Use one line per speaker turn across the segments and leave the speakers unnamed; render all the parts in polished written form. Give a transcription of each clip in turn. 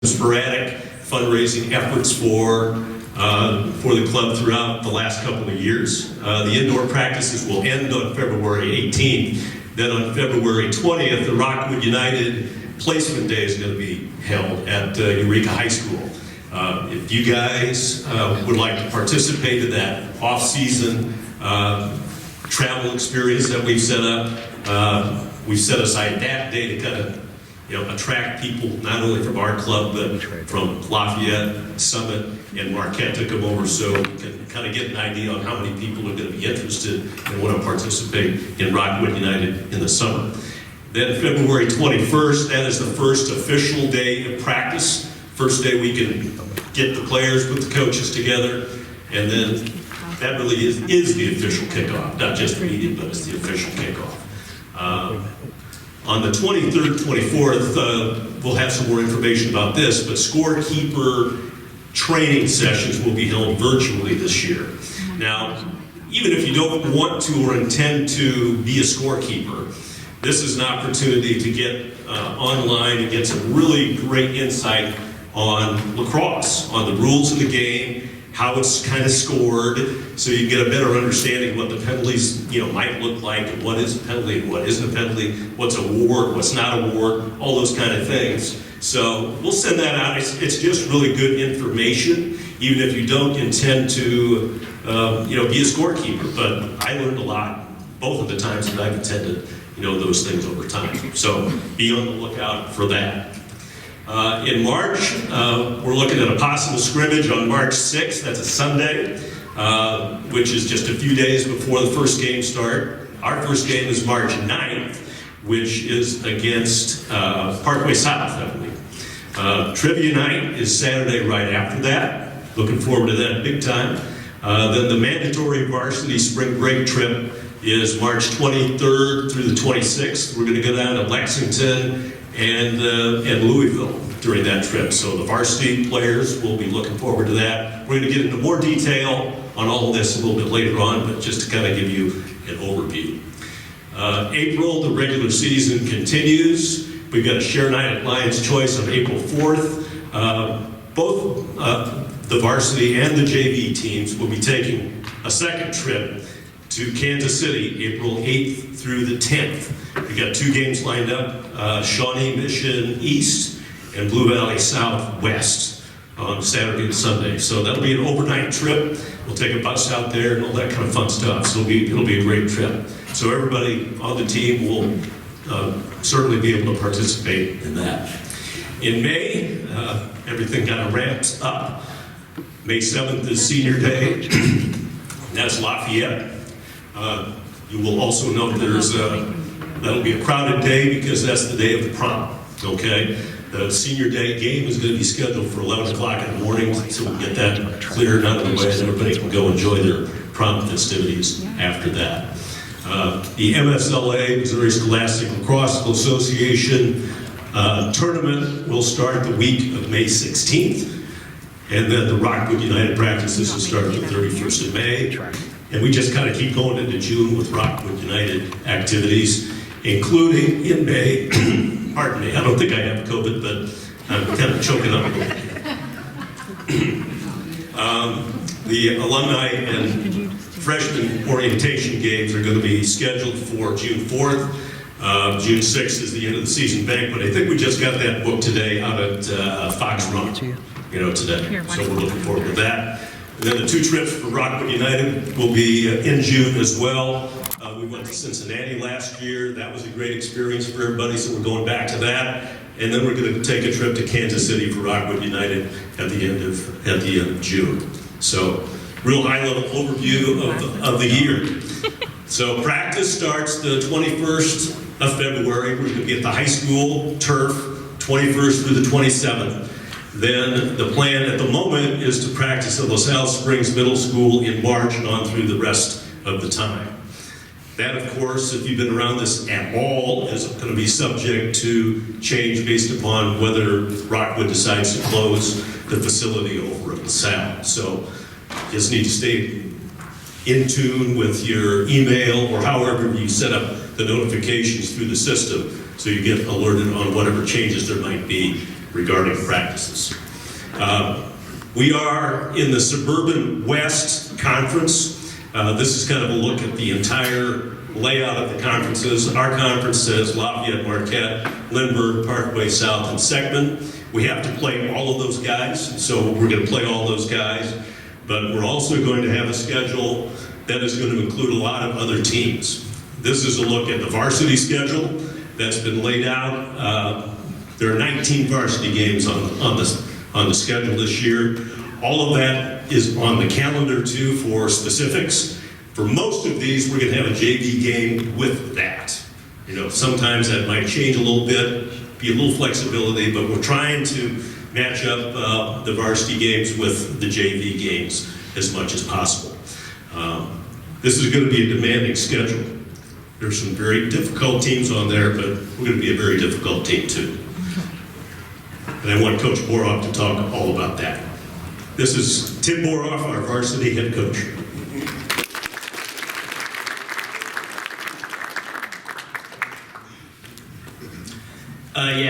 sporadic fundraising efforts for the club throughout the last couple of years. The indoor practices will end on February 18th. Then on February 20th, the Rockwood United Placement Day is going to be held at Eureka High School. If you guys would like to participate in that off-season travel experience that we've set up, we've set aside that day to kind of attract people not only from our club but from Lafayette, Summit, and Marquette to come over, so we can kind of get an idea on how many people are going to be interested and want to participate in Rockwood United in the summer. Then February 21st, that is the first official day of practice. First day we can get the players with the coaches together, and then that really is the official kickoff, not just the meeting, but it's the official kickoff. On the 23rd, 24th, we'll have some more information about this, but scorekeeper training sessions will be held virtually this year. Now, even if you don't want to or intend to be a scorekeeper, this is an opportunity to get online and get some really great insight on lacrosse, on the rules of the game, how it's kind of scored, so you get a better understanding of what the penalties might look like, what is a penalty, what isn't a penalty, what's a ward, what's not a ward, all those kind of things. So we'll send that out. It's just really good information, even if you don't intend to be a scorekeeper. But I learned a lot both of the times that I've attended those things over time. So be on the lookout for that. In March, we're looking at a possible scrimmage on March 6th. That's a Sunday, which is just a few days before the first game start. Our first game is March 9th, which is against Parkway South, I believe. Trivia night is Saturday right after that. Looking forward to that big time. Then the mandatory varsity spring break trip is March 23rd through the 26th. We're going to go down to Lexington and Louisville during that trip. So the varsity players will be looking forward to that. We're going to get into more detail on all of this a little bit later on, but just to kind of give you an overview. April, the regular season continues. We've got a share night at Lions Choice on April 4th. Both the varsity and the JV teams will be taking a second trip to Kansas City, April 8th through the 10th. We got two games lined up, Shawnee Mission East and Blue Valley Southwest on Saturday and Sunday. So that'll be an overnight trip. We'll take a bus out there and all that kind of fun stuff. So it'll be a great trip. So everybody on the team will certainly be able to participate in that. In May, everything kind of ramps up. May 7th is Senior Day. That's Lafayette. You will also note that'll be a crowded day because that's the day of the prom, okay? The Senior Day game is going to be scheduled for 11 o'clock in the morning, so we'll get that cleared out of the way and everybody can go enjoy their prom festivities after that. The MSLA, Missouri Scholastic Lacrosse Association tournament will start the week of May 16th, and then the Rockwood United practices will start the 31st of May. And we just kind of keep going into June with Rockwood United activities, including in May, pardon me, I don't think I have COVID, but I'm kind of choking up a little bit. The alumni and freshman orientation games are going to be scheduled for June 4th. June 6th is the end of the season banquet. I think we just got that book today out at Fox Run, today. So we're looking forward to that. And then the two trips for Rockwood United will be in June as well. We went to Cincinnati last year. That was a great experience for everybody, so we're going back to that. And then we're going to take a trip to Kansas City for Rockwood United at the end of June. So, real high-level overview of the year. So practice starts the 21st of February. We're going to be at the high school turf, 21st through the 27th. Then the plan at the moment is to practice at LaSalle Springs Middle School in March and on through the rest of the time. That, of course, if you've been around this at all, is going to be subject to change based upon whether Rockwood decides to close the facility over at LaSalle. So you just need to stay in tune with your email or however you set up the notifications through the system so you get alerted on whatever changes there might be regarding practices. We are in the Suburban West Conference. This is kind of a look at the entire layout of the conferences. Our conference says Lafayette, Marquette, Lindbergh, Parkway South, and Seckman. We have to play all of those guys, so we're going to play all those guys. But we're also going to have a schedule that is going to include a lot of other teams. This is a look at the varsity schedule that's been laid out. There are 19 varsity games on the schedule this year. All of that is on the calendar too for specifics. For most of these, we're going to have a JV game with that. You know, sometimes that might change a little bit, be a little flexibility, but we're trying to match up the varsity games with the JV games as much as possible. This is going to be a demanding schedule. There's some very difficult teams on there, but we're going to be a very difficult team too. And I want Coach Boroff to talk all about that. This is Tim Boroff, our varsity head coach.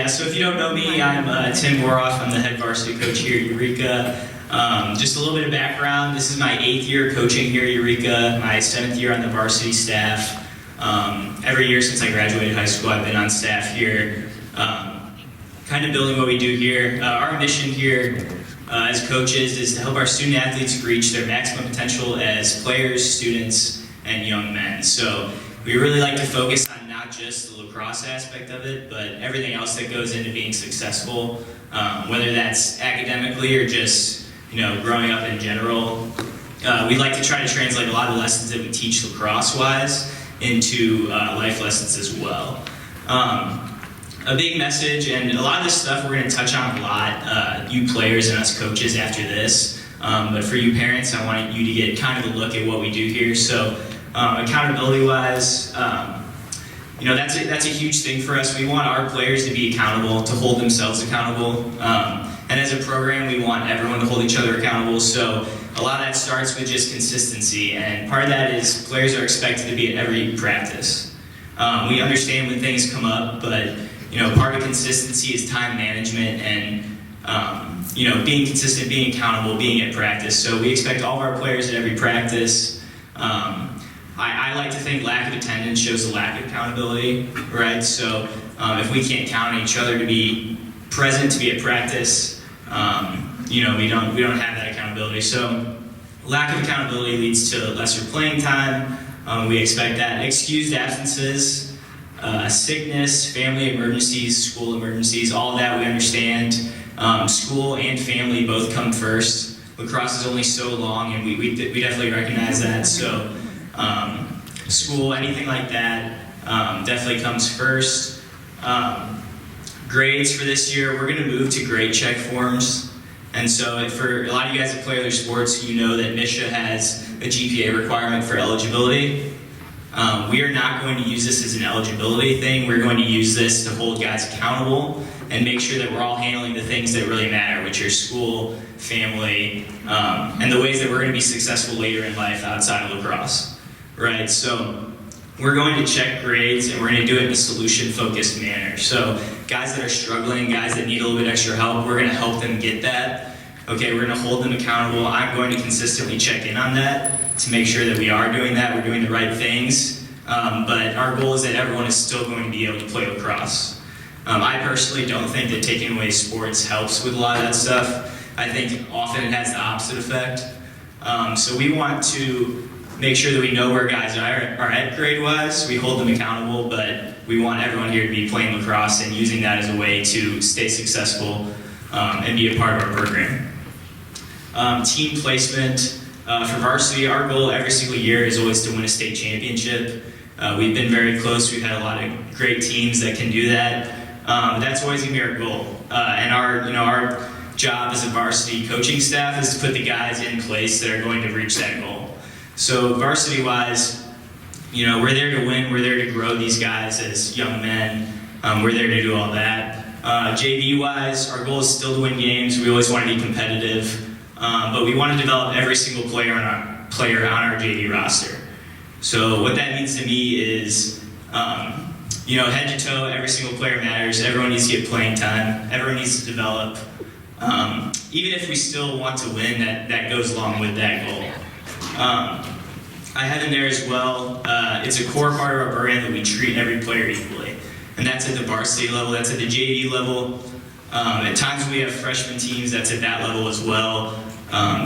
So if you don't know me, I'm Tim Boroff. I'm the head varsity coach here at Eureka. Just a little bit of background. This is my 8th year coaching here at Eureka, my 7th year on the varsity staff. Every year since I graduated high school, I've been on staff here, kind of building what we do here. Our mission here as coaches is to help our student athletes reach their maximum potential as players, students, and young men. So we really like to focus on not just the lacrosse aspect of it, but everything else that goes into being successful, whether that's academically or just, growing up in general. We like to try to translate a lot of the lessons that we teach lacrosse-wise into life lessons as well. A big message, and a lot of this stuff we're going to touch on a lot, you players and us coaches after this, but for you parents, I want you to get kind of a look at what we do here. So accountability-wise, that's a huge thing for us. We want our players to be accountable, to hold themselves accountable. And as a program, we want everyone to hold each other accountable. So a lot of that starts with just consistency. And part of that is players are expected to be at every practice. We understand when things come up, but part of consistency is time management and being consistent, being accountable, being at practice. So we expect all of our players at every practice. I like to think lack of attendance shows a lack of accountability, right? So if we can't count on each other to be present, to be at practice, we don't have that accountability. So lack of accountability leads to lesser playing time. We expect that. Excused absences, sickness, family emergencies, school emergencies, all of that we understand. School and family both come first. Lacrosse is only so long, and we definitely recognize that. So school, anything like that, definitely comes first. Grades for this year, we're going to move to grade check forms. And so for a lot of you guys that play other sports, you know that MSHSAA has a GPA requirement for eligibility. We are not going to use this as an eligibility thing. We're going to use this to hold guys accountable and make sure that we're all handling the things that really matter, which are school, family, and the ways that we're going to be successful later in life outside of lacrosse, right? So we're going to check grades, and we're going to do it in a solution-focused manner. So guys that are struggling, guys that need a little bit extra help, we're going to help them get that. Okay, we're going to hold them accountable. I'm going to consistently check in on that to make sure that we are doing that, we're doing the right things. But our goal is that everyone is still going to be able to play lacrosse. I personally don't think that taking away sports helps with a lot of that stuff. I think often it has the opposite effect. So we want to make sure that we know where guys are at grade-wise. We hold them accountable, but we want everyone here to be playing lacrosse and using that as a way to stay successful and be a part of our program. Team placement. For varsity, our goal every single year is always to win a state championship. We've been very close. We've had a lot of great teams that can do that. That's always going to be our goal. And our job as a varsity coaching staff is to put the guys in place that are going to reach that goal. So varsity-wise, we're there to win. We're there to grow these guys as young men. We're there to do all that. JV-wise, our goal is still to win games. We always want to be competitive. But we want to develop every single player on our JV roster. So what that means to me is, head to toe, every single player matters. Everyone needs to get playing time. Everyone needs to develop. Even if we still want to win, that goes along with that goal. I have in there as well, it's a core part of our program that we treat every player equally. And that's at the varsity level, that's at the JV level. At times we have freshman teams, that's at that level as well.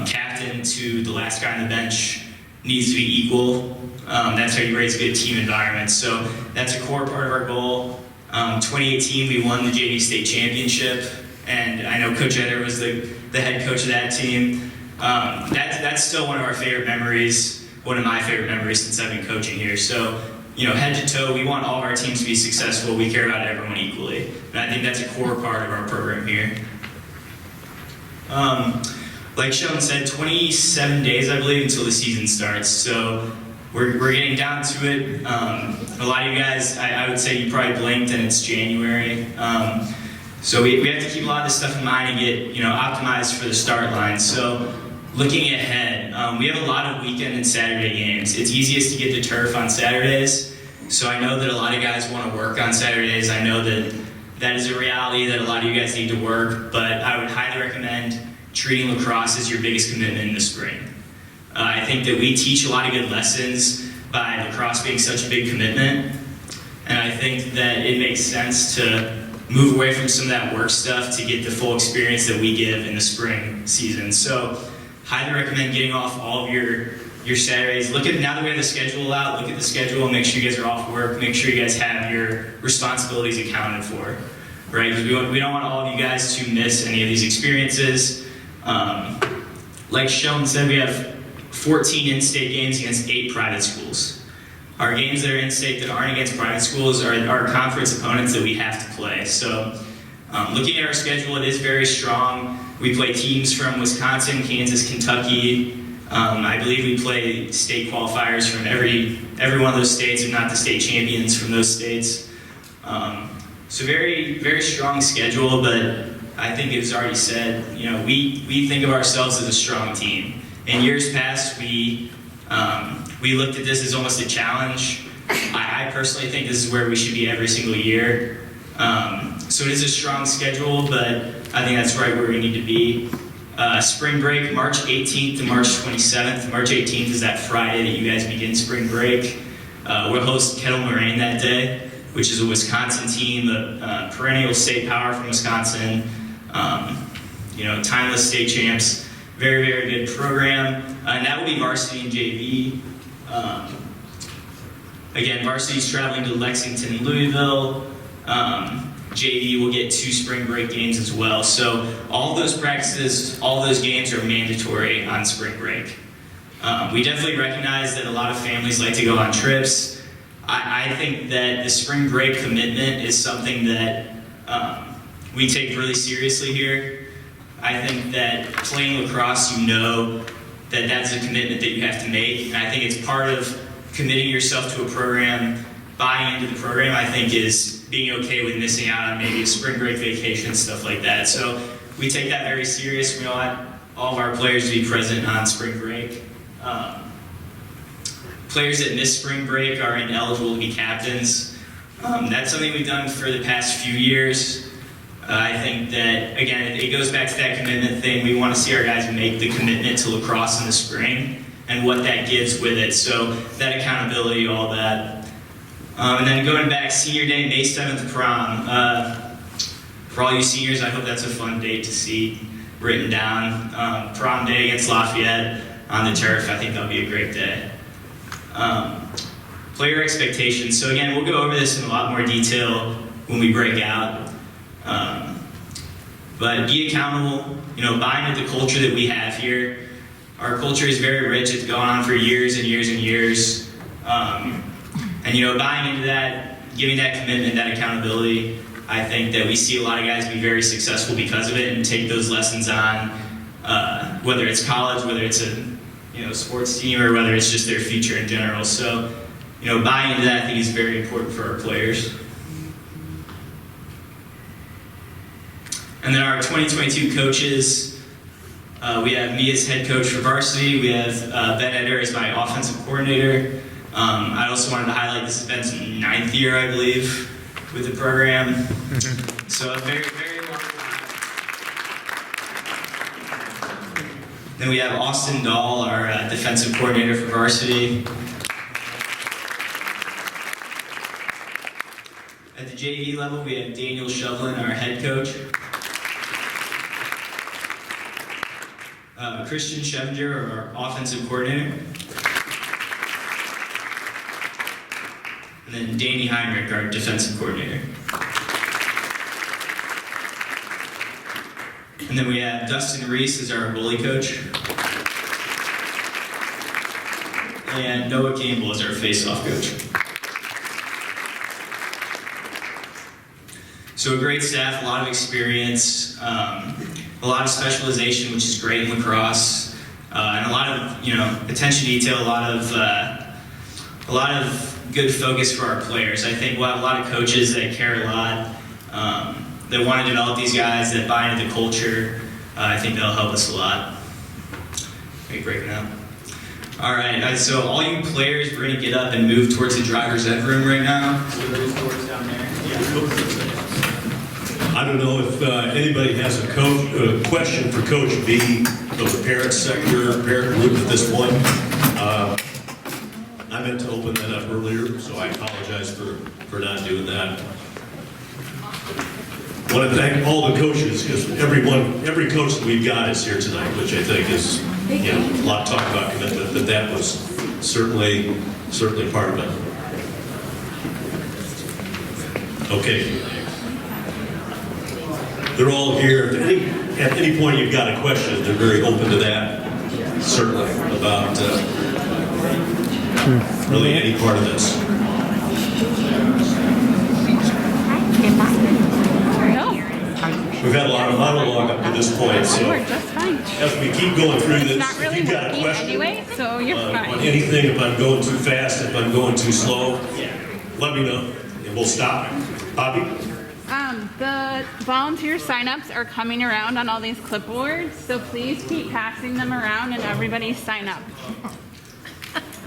Captain to the last guy on the bench needs to be equal. That's how you raise a good team environment. So that's a core part of our goal. 2018, we won the JV state championship, and I know Coach Eder was the head coach of that team. That's still one of our favorite memories, one of my favorite memories since I've been coaching here. So, head to toe, we want all of our teams to be successful. We care about everyone equally. And I think that's a core part of our program here. Like Sheldon said, 27 days, I believe, until the season starts. So we're getting down to it. A lot of you guys, I would say you probably blinked and it's January. So we have to keep a lot of this stuff in mind and get optimized for the start line. So looking ahead, we have a lot of weekend and Saturday games. It's easiest to get to turf on Saturdays. So I know that a lot of guys want to work on Saturdays. I know that is a reality that a lot of you guys need to work, but I would highly recommend treating lacrosse as your biggest commitment in the spring. I think that we teach a lot of good lessons by lacrosse being such a big commitment, and I think that it makes sense to move away from some of that work stuff to get the full experience that we give in the spring season. So highly recommend getting off all of your Saturdays. Now that we have the schedule out, look at the schedule and make sure you guys are off work, make sure you guys have your responsibilities accounted for, right? Because we don't want all of you guys to miss any of these experiences. Like Sheldon said, we have 14 in-state games against 8 private schools. Our games that are in-state that aren't against private schools are our conference opponents that we have to play. So looking at our schedule, it is very strong. We play teams from Wisconsin, Kansas, Kentucky. I believe we play state qualifiers from every one of those states, if not the state champions from those states. So very, very strong schedule, but I think it was already said, we think of ourselves as a strong team. In years past, we looked at this as almost a challenge. I personally think this is where we should be every single year. So it is a strong schedule, but I think that's right where we need to be. Spring break, March 18th to March 27th. March 18th is that Friday that you guys begin spring break. We'll host Kettle Moraine that day, which is a Wisconsin team, a perennial state power from Wisconsin. Timeless state champs. Very, very good program. And that will be Varsity and Jv. Again, Varsity's traveling to Lexington and Louisville. JV will get 2 spring break games as well. So all those practices, all those games are mandatory on spring break. We definitely recognize that a lot of families like to go on trips. I think that the spring break commitment is something that we take really seriously here. I think that playing lacrosse, that that's a commitment that you have to make. And I think it's part of committing yourself to a program, buying into the program, I think is being okay with missing out on maybe a spring break vacation, stuff like that. So we take that very serious. We want all of our players to be present on spring break. Players that miss spring break are ineligible to be captains. That's something we've done for the past few years. I think that, again, it goes back to that commitment thing. We want to see our guys make the commitment to lacrosse in the spring and what that gives with it. So that accountability, all that. And then going back, senior day, May 7th, prom. For all you seniors, I hope that's a fun date to see written down. Prom day against Lafayette on the turf. I think that'll be a great day. Player expectations. So again, we'll go over this in a lot more detail when we break out. But be accountable, buy into the culture that we have here. Our culture is very rich. It's gone on for years and years and years. And buying into that, giving that commitment, that accountability, I think that we see a lot of guys be very successful because of it and take those lessons on, whether it's college, whether it's a sports team, or whether it's just their future in general. So, buying into that, I think is very important for our players. And then our 2022 coaches, we have me as head coach for varsity. We have Ben Eder as my offensive coordinator. I also wanted to highlight this is Ben's 9th year, I believe, with the program. So a very, very long time. Then we have Austin Dahl, our defensive coordinator for varsity. At the JV level, we have Daniel Shovlin, our head coach. Christian Schevenger, our offensive coordinator. And then Danny Heinrich, our defensive coordinator. And then we have Dustin Reese as our goalie coach. And Noah Campbell as our face-off coach. So a great staff, a lot of experience, a lot of specialization, which is great in lacrosse, and a lot of attention to detail, a lot of good focus for our players. I think we'll have a lot of coaches that care a lot, that want to develop these guys, that buy into the culture. I think that'll help us a lot. Great breaking out. All right, so all you players, we're going to get up and move towards the driver's ed room right now. So those doors down there. Yeah.
I don't know if anybody has a question for Coach B of the parent sector, parent group at this point. I meant to open that up earlier, so I apologize for not doing that. I want to thank all the coaches, because every coach that we've got is here tonight, which I think is a lot to talk about commitment, but that was certainly part of it. Okay. They're all here. At any point you've got a question, they're very open to that, certainly, about really any part of this. We've had a lot of monologue up to this point, so as we keep going through this, if you've got a question on anything, if I'm going too fast, if I'm going too slow, let me know, and we'll stop. Bobby?
The volunteer sign-ups are coming around on all these clipboards, so please keep passing them around and everybody sign up.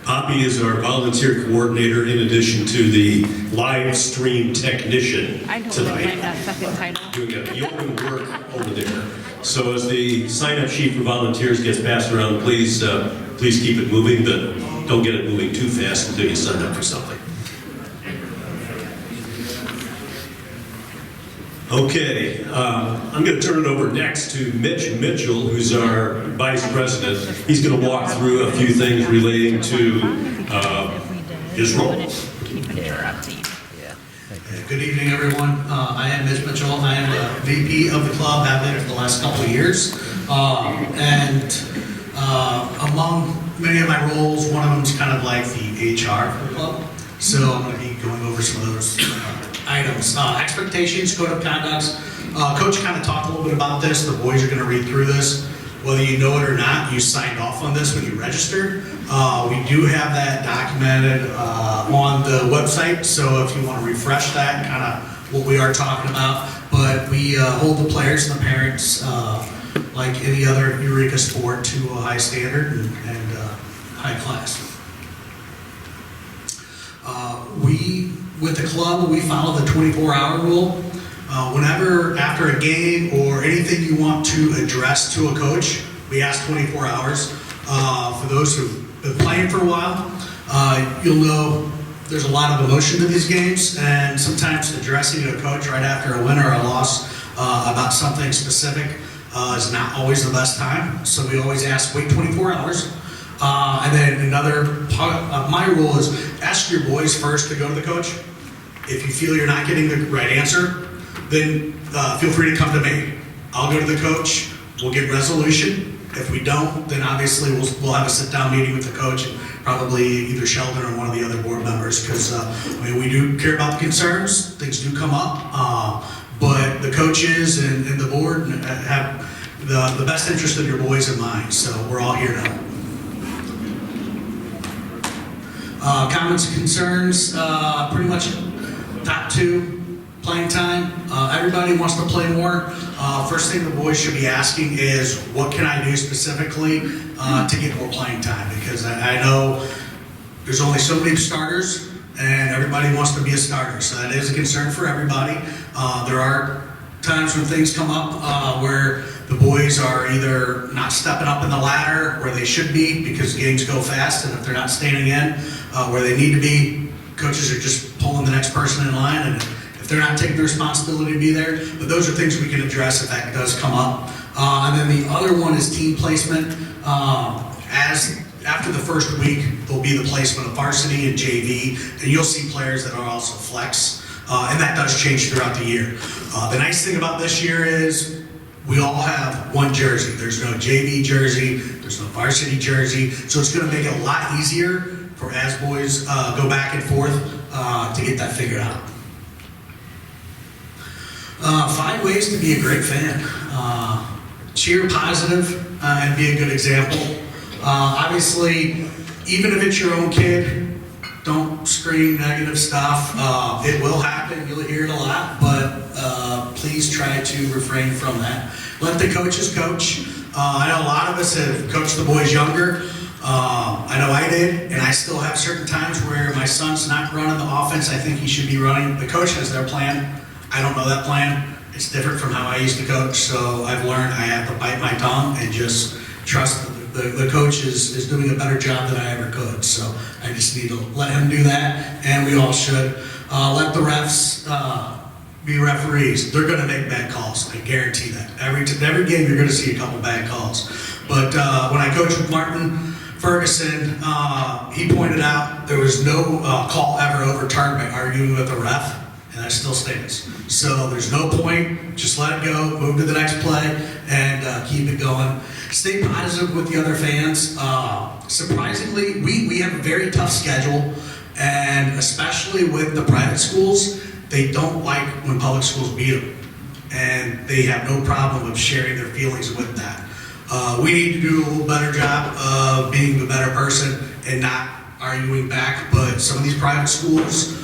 Poppy is our volunteer coordinator in addition to the live stream technician
I don't
tonight.
like that second title.
Doing a yeoman work over there. So as the sign-up sheet for volunteers gets passed around, please keep it moving, but don't get it moving too fast until you sign up for something. Okay, I'm going to turn it over next to Mitch Mitchell, who's our vice president. He's going to walk through a few things relating to his role.
Good evening, everyone. I am Mitch Mitchell. I am the VP of the club, have been for the last couple of years. Among many of my roles, one of them is kind of like the HR for the club. So I'm going to be going over some of those items. Expectations, code of conducts. Coach kind of talked a little bit about this. The boys are going to read through this. Whether you know it or not, you signed off on this when you registered. We do have that documented on the website, so if you want to refresh that, kind of what we are talking about. But we hold the players and the parents, like any other Eureka sport, to a high standard and high class. With the club, we follow the 24-hour rule. Whenever, after a game or anything you want to address to a coach, we ask 24 hours. For those who've been playing for a while, you'll know there's a lot of emotion in these games, and sometimes addressing a coach right after a win or a loss about something specific is not always the best time. So we always ask, wait 24 hours. And then another part of my rule is ask your boys first to go to the coach. If you feel you're not getting the right answer, then feel free to come to me. I'll go to the coach, we'll get resolution. If we don't, then obviously we'll have a sit-down meeting with the coach, and probably either Sheldon or one of the other board members, because we do care about the concerns, things do come up, but the coaches and the board have the best interest of your boys in mind, so we're all here now. Comments and concerns, pretty much top two, playing time. Everybody wants to play more. First thing the boys should be asking is, what can I do specifically to get more playing time? Because I know there's only so many starters, and everybody wants to be a starter. So that is a concern for everybody. There are times when things come up where the boys are either not stepping up in the ladder where they should be because games go fast, and if they're not standing in where they need to be, coaches are just pulling the next person in line, and if they're not taking the responsibility to be there. But those are things we can address if that does come up. And then the other one is team placement. After the first week, there'll be the placement of Varsity and Jv, and you'll see players that are also flex, and that does change throughout the year. The nice thing about this year is we all have one jersey. There's no JV jersey, there's no Varsity jersey, so it's going to make it a lot easier for as boys go back and forth to get that figured out. 5 ways to be a great fan. Cheer positive and be a good example. Obviously, even if it's your own kid, don't scream negative stuff. It will happen, you'll hear it a lot, but please try to refrain from that. Let the coaches coach. I know a lot of us have coached the boys younger. I know I did, and I still have certain times where my son's not running the offense I think he should be running. The coach has their plan. I don't know that plan. It's different from how I used to coach, so I've learned I have to bite my tongue and just trust the coach is doing a better job than I ever could. So I just need to let him do that, and we all should. Let the refs be referees. They're going to make bad calls. I guarantee that. Every game you're going to see a couple bad calls. But when I coached with Martin Ferguson, he pointed out there was no call ever overturned by arguing with a ref. And that still stands. So there's no point, just let it go, move to the next play, and keep it going. Stay positive with the other fans. Surprisingly, we have a very tough schedule, and especially with the private schools, they don't like when public schools beat them. And they have no problem of sharing their feelings with that. We need to do a little better job of being the better person and not arguing back, but some of these private schools,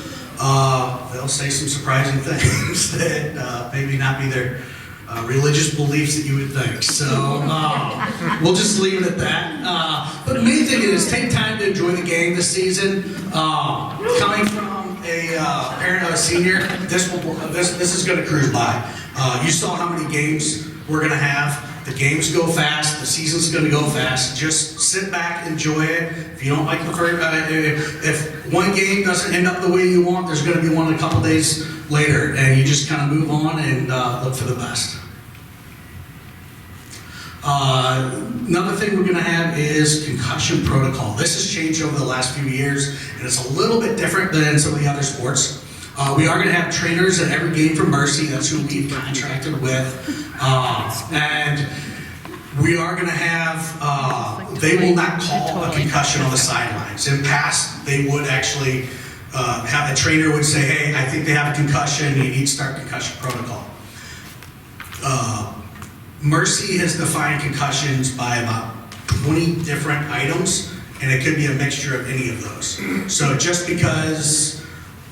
they'll say some surprising things that maybe not be their religious beliefs that you would think. So we'll just leave it at that. But the main thing is take time to enjoy the game this season. Coming from a parent of a senior, this is going to cruise by. You saw how many games we're going to have. The games go fast. The season's going to go fast. Just sit back, enjoy it. If you don't like the first, if one game doesn't end up the way you want, there's going to be one a couple days later, and you just kind of move on and look for the best. Another thing we're going to have is Concussion Protocol. This has changed over the last few years, and it's a little bit different than some of the other sports. We are going to have trainers at every game from Mercy. That's who we've contracted with. And we are going to have, they will not call a concussion on the sidelines. In the past, they would actually have a trainer would say, hey, I think they have a concussion, you need to start concussion protocol. Mercy has defined concussions by about 20 different items, and it could be a mixture of any of those. So just because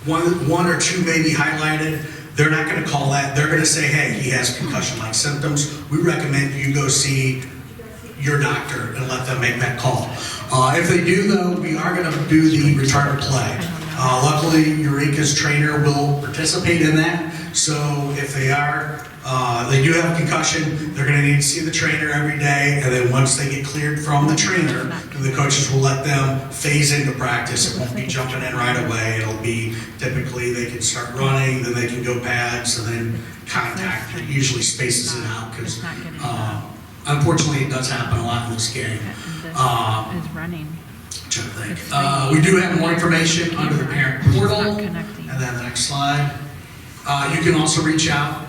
one or two may be highlighted, they're not going to call that. They're going to say, hey, he has concussion-like symptoms. We recommend you go see your doctor and let them make that call. If they do, though, we are going to do the return to play. Luckily, Eureka's trainer will participate in that. So if they do have a concussion, they're going to need to see the trainer every day, and then once they get cleared from the trainer, the coaches will let them phase into practice. It won't be jumping in right away. It'll be typically they can start running, then they can go pads, and then contact. It usually spaces it out because unfortunately it does happen a lot in this game. We do have more information under the parent portal, and then the next slide. You can also reach out.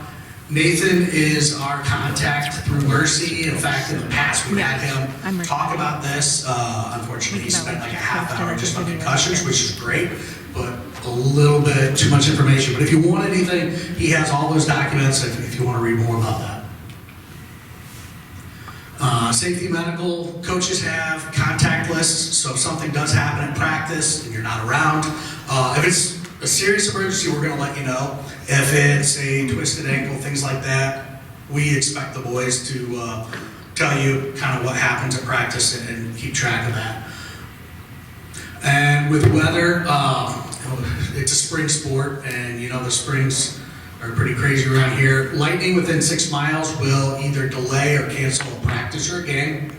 Nathan is our contact through Mercy. In fact, in the past, we've had him talk about this. Unfortunately, he spent like a half hour just on concussions, which is great, but a little bit too much information. But if you want anything, he has all those documents if you want to read more about that. Safety medical coaches have contact lists, so if something does happen in practice and you're not around, if it's a serious emergency, we're going to let you know. If it's a twisted ankle, things like that, we expect the boys to tell you kind of what happens at practice and keep track of that. And with weather, it's a spring sport, and you know the springs are pretty crazy around here. Lightning within 6 miles will either delay or cancel a practice or a game.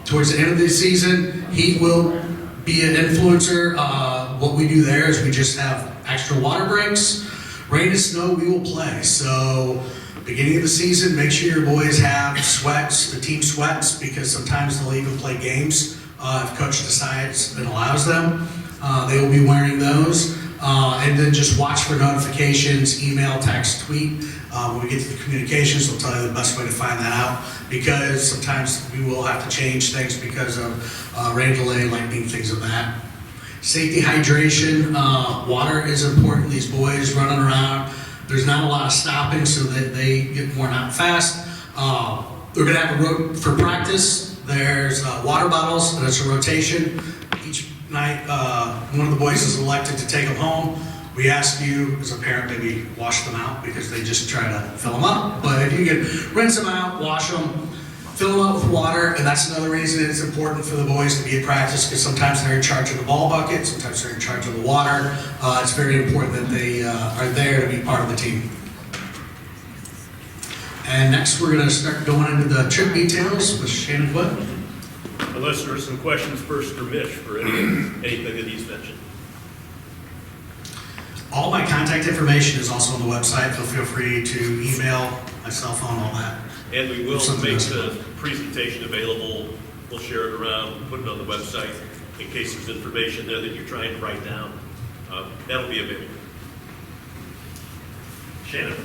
Towards the end of the season, heat will be an influencer. What we do there is we just have extra water breaks. Rain and snow, we will play. So beginning of the season, make sure your boys have sweats, the team sweats, because sometimes they'll even play games if coach decides and allows them. They will be wearing those. And then just watch for notifications, email, text, tweet. When we get to the communications, we'll tell you the best way to find that out, because sometimes we will have to change things because of rain delay, lightning, things of that. Safety, hydration, water is important. These boys running around, there's not a lot of stopping, so that they get worn out fast. We're gonna have for practice, there's water bottles, and it's a rotation. Each night, one of the boys is elected to take them home. We ask you, as a parent, maybe wash them out, because they just try to fill them up. But if you can rinse them out, wash them, fill them up with water, and that's another reason it's important for the boys to be at practice, because sometimes they're in charge of the ball bucket, sometimes they're in charge of the water. It's very important that they are there to be part of the team. And next, we're going to start going into the trip details with Shannon Wood.
Unless there are some questions first for Mitch for anything that he's mentioned.
All my contact information is also on the website, so feel free to email, my cell phone, all that.
And we will make the presentation available. We'll share it around, put it on the website in case there's information there that you're trying to write down. That'll be available. Shannon.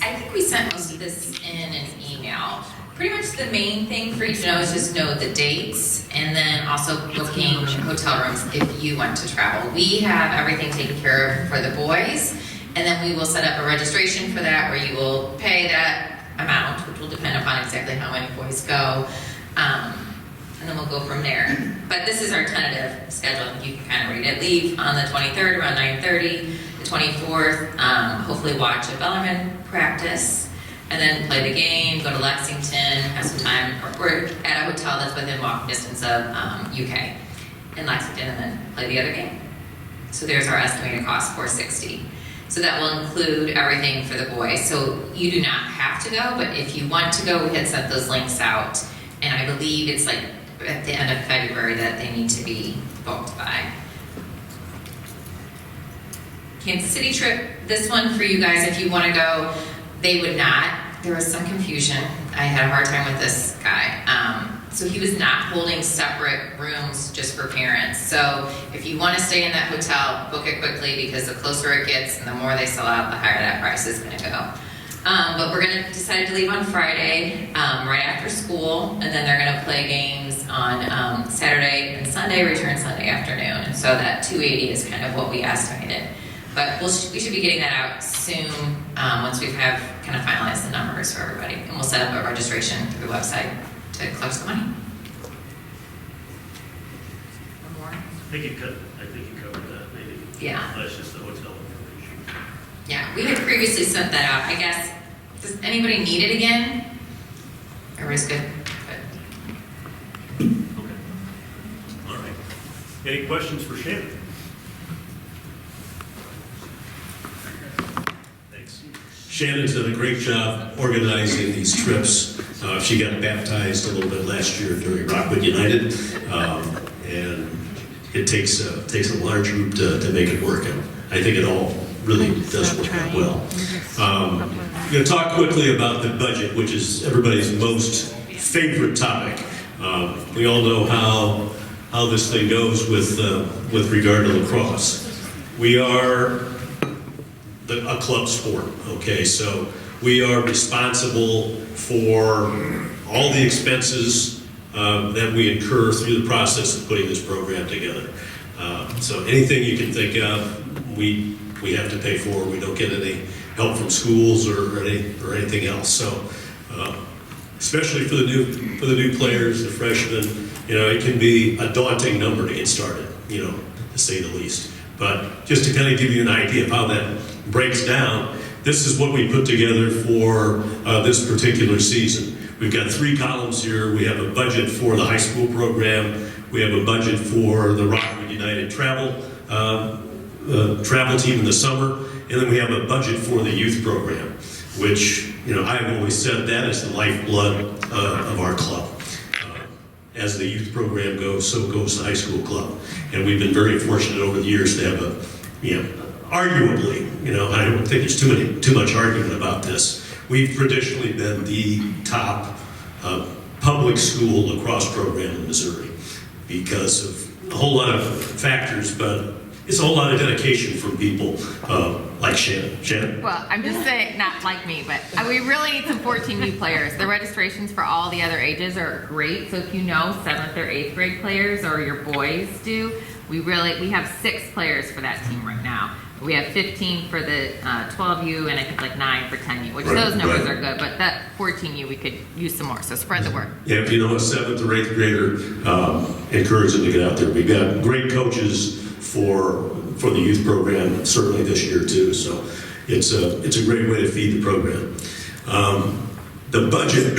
I think we sent most of this in an email. Pretty much the main thing for you to know is just know the dates, and then also booking hotel rooms if you want to travel. We have everything taken care of for the boys, and then we will set up a registration for that, where you will pay that amount, which will depend upon exactly how many boys go, and then we'll go from there. But this is our tentative schedule. You can kind of read it. Leave on the 23rd around 9:30. The 24th, hopefully watch a Bellarmine practice, and then play the game, go to Lexington, have some time. We're at a hotel that's within walking distance of UK in Lexington, and then play the other game. So there's our estimated cost, $460. So that will include everything for the boys. So you do not have to go, but if you want to go, we had sent those links out, and I believe it's like at the end of February that they need to be booked by. Kansas City trip, this one for you guys, if you want to go, they would not. There was some confusion. I had a hard time with this guy. So he was not holding separate rooms just for parents. So if you want to stay in that hotel, book it quickly, because the closer it gets and the more they sell out, the higher that price is going to go. But we're going to decide to leave on Friday, right after school, and then they're going to play games on Saturday and Sunday, return Sunday afternoon. And so that $280 is kind of what we estimated. But we should be getting that out soon, once we have kind of finalized the numbers for everybody. And we'll set up a registration through the website to collect the money. One more?
I think you covered that, maybe.
Yeah.
That's just the hotel information.
Yeah, we had previously sent that out. I guess, does anybody need it again? Everybody's good? Good.
Okay. All right. Any questions for Shannon? Thanks.
Shannon's done a great job organizing these trips. She got baptized a little bit last year during Rockwood United, and it takes a large group to make it work. And I think it all really does work out well. I'm going to talk quickly about the budget, which is everybody's most favorite topic. We all know how this thing goes with regard to lacrosse. We are a club sport, okay? So we are responsible for all the expenses that we incur through the process of putting this program together. So anything you can think of, we have to pay for. We don't get any help from schools or anything else. So especially for the new players, the freshmen, it can be a daunting number to get started, to say the least. But just to kind of give you an idea of how that breaks down, this is what we put together for this particular season. We've got 3 columns here. We have a budget for the high school program. We have a budget for the Rockwood United travel team in the summer, and then we have a budget for the youth program, which, you know, I've always said that is the lifeblood of our club. As the youth program goes, so goes the high school club. And we've been very fortunate over the years to have a, you know, arguably, you know, I don't think there's too much argument about this. We've traditionally been the top public school lacrosse program in Missouri because of a whole lot of factors, but it's a whole lot of dedication from people like Shannon. Shannon?
Well, I'm just saying, not like me, but we really need some 14U players. The registrations for all the other ages are great. So if you know 7th or 8th grade players, or your boys do, we have 6 players for that team right now. We have 15 for the 12U, and I think like 9 for 10U, which those numbers are good, but that 14U, we could use some more, so spread the word.
Yeah, if you know a 7th or 8th grader, encourage them to get out there. We've got great coaches for the youth program, certainly this year too, so it's a great way to feed the program. The budget,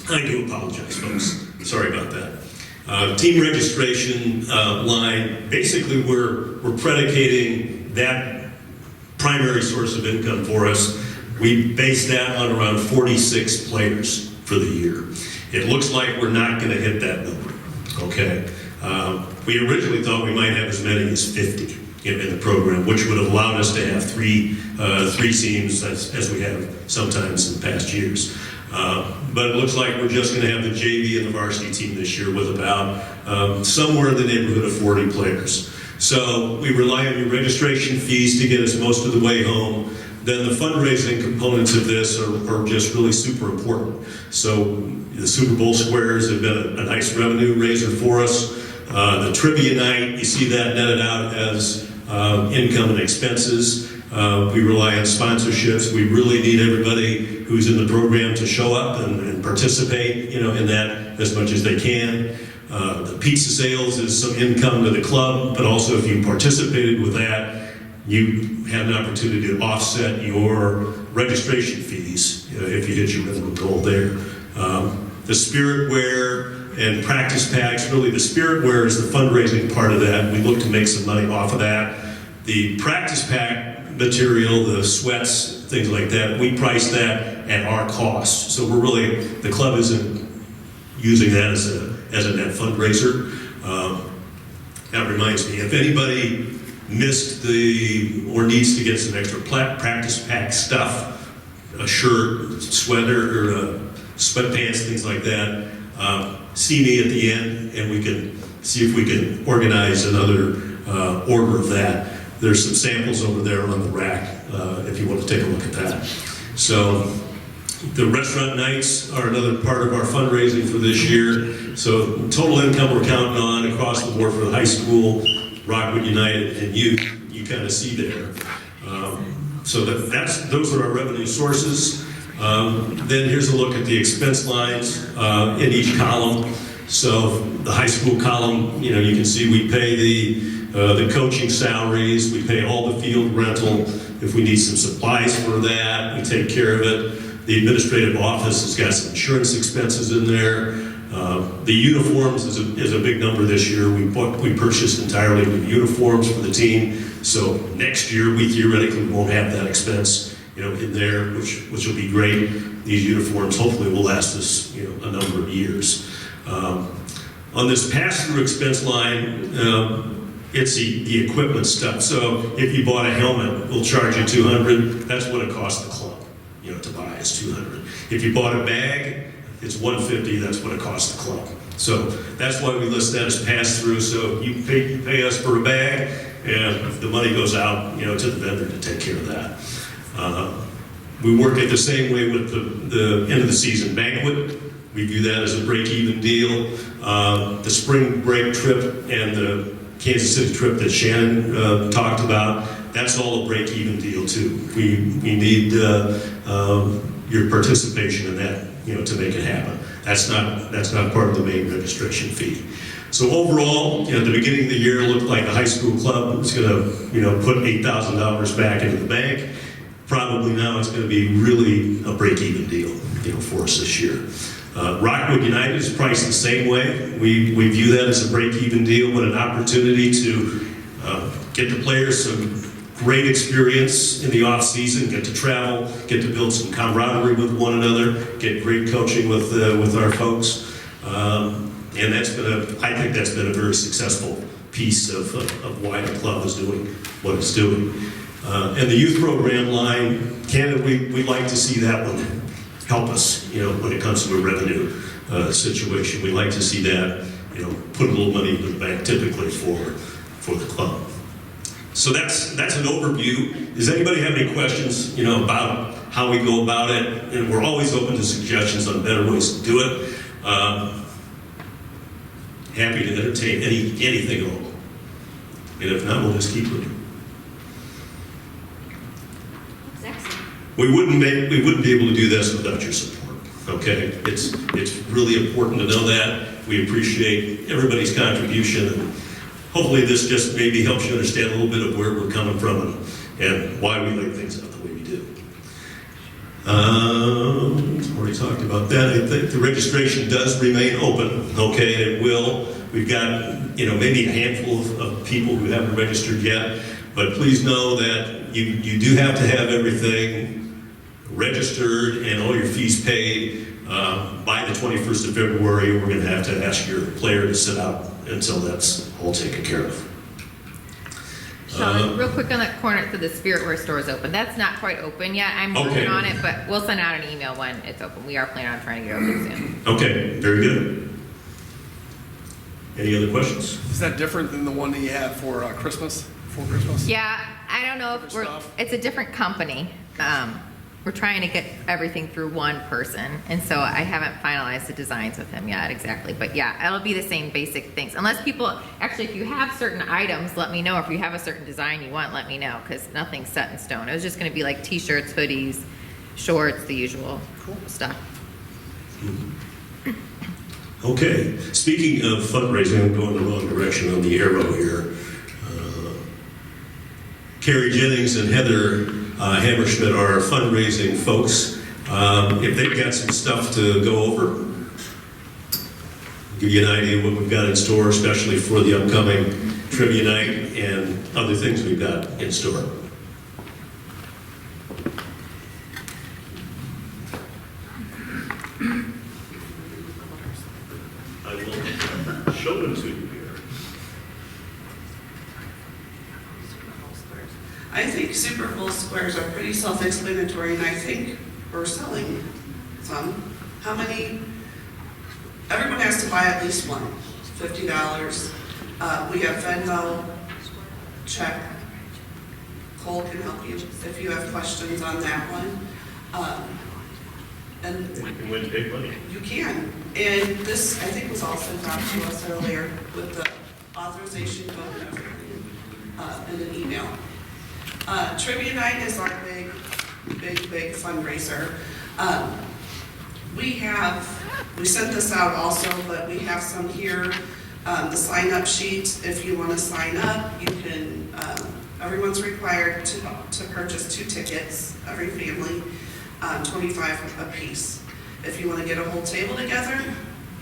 I do apologize, folks, sorry about that. Team registration line, basically we're predicating that primary source of income for us. We base that on around 46 players for the year. It looks like we're not going to hit that number, okay? We originally thought we might have as many as 50 in the program, which would have allowed us to have three teams as we have sometimes in past years. But it looks like we're just going to have the JV and the varsity team this year with about somewhere in the neighborhood of 40 players. So we rely on your registration fees to get us most of the way home. Then the fundraising components of this are just really super important. So the Super Bowl squares have been a nice revenue raiser for us. The trivia night, you see that netted out as income and expenses. We rely on sponsorships. We really need everybody who's in the program to show up and participate, you know, in that as much as they can. The pizza sales is some income to the club, but also if you participated with that, you have an opportunity to offset your registration fees if you hit your minimum goal there. The spirit wear and practice packs, really the spirit wear is the fundraising part of that. We look to make some money off of that. The practice pack material, the sweats, things like that, we price that at our cost. So we're really, the club isn't using that as a net fundraiser. That reminds me, if anybody missed or needs to get some extra practice pack stuff, a shirt, sweater, or sweatpants, things like that, see me at the end and we can see if we can organize another order of that. There's some samples over there on the rack if you want to take a look at that. So the restaurant nights are another part of our fundraising for this year. So total income we're counting on across the board for the high school, Rockwood United, and youth, you kind of see there. So those are our revenue sources. Then here's a look at the expense lines in each column. So the high school column, you know, you can see we pay the coaching salaries, we pay all the field rental. If we need some supplies for that, we take care of it. The administrative office has got some insurance expenses in there. The uniforms is a big number this year. We purchased entirely new uniforms for the team. So next year we theoretically won't have that expense, you know, in there, which will be great. These uniforms hopefully will last us, you know, a number of years. On this pass-through expense line, it's the equipment stuff. So if you bought a helmet, we'll charge you $200. That's what it costs the club, you know, to buy is $200. If you bought a bag, it's $150. That's what it costs the club. So that's why we list that as pass-through. So you pay us for a bag, and the money goes out, you know, to the vendor to take care of that. We work it the same way with the end of the season banquet. We view that as a break-even deal. The spring break trip and the Kansas City trip that Shannon talked about, that's all a break-even deal too. We need your participation in that, you know, to make it happen. That's not part of the main registration fee. So overall, you know, at the beginning of the year, it looked like the high school club was going to, you know, put $8,000 back into the bank. probably now it's going to be really a break-even deal, for us this year. Rockwood United is priced the same way. We view that as a break-even deal, but an opportunity to get the players some great experience in the off-season, get to travel, get to build some camaraderie with one another, get great coaching with our folks. And I think that's been a very successful piece of why the club is doing what it's doing. And the youth program line, candidly, we'd like to see that one help us, when it comes to a revenue situation. We'd like to see that, put a little money in the bank typically for the club. So that's an overview. Does anybody have any questions, about how we go about it? And we're always open to suggestions on better ways to do it. Happy to entertain anything at all. And if not, we'll just keep looking. We wouldn't be able to do this without your support. Okay, it's really important to know that. We appreciate everybody's contribution, and hopefully this just maybe helps you understand a little bit of where we're coming from and why we lay things out the way we do. Already talked about that. I think the registration does remain open. Okay, and it will. We've got maybe a handful of people who haven't registered yet, but please know that you do have to have everything registered and all your fees paid by the 21st of February. We're going to have to ask your player to sit out until that's all taken care of.
Sean, real quick on that corner, so the Spiritware store is open. That's not quite open yet. I'm working on it, but we'll send out an email when it's open. We are planning on trying to get open soon.
Okay, very good. Any other questions?
Is that different than the one that you had for Christmas? For Christmas?
Yeah, I don't know if it's a different company. We're trying to get everything through one person, and so I haven't finalized the designs with him yet exactly. But yeah, it'll be the same basic things. Unless people, actually, if you have certain items, let me know. If you have a certain design you want, let me know, because nothing's set in stone. It was just going to be like t-shirts, hoodies, shorts, the usual stuff.
Okay, speaking of fundraising, I'm going the wrong direction on the arrow here. Carrie Jennings and Heather Hammerschmidt are our fundraising folks. If they've got some stuff to go over, give you an idea of what we've got in store, especially for the upcoming trivia night and other things we've got in store. I will show them to you here.
I think Super Bowl squares are pretty self-explanatory, and I think we're selling some. How many? Everyone has to buy at least one, $50. We have Venmo, check. Cole can help you if you have questions on that one. And
You can win big money.
you can. And this, I think, was also brought to us earlier with the authorization code and everything in an email. Trivia night is our big fundraiser. We sent this out also, but we have some here. The sign-up sheet, if you want to sign up, you can, everyone's required to purchase 2 tickets, every family, $25 a piece. If you want to get a whole table together,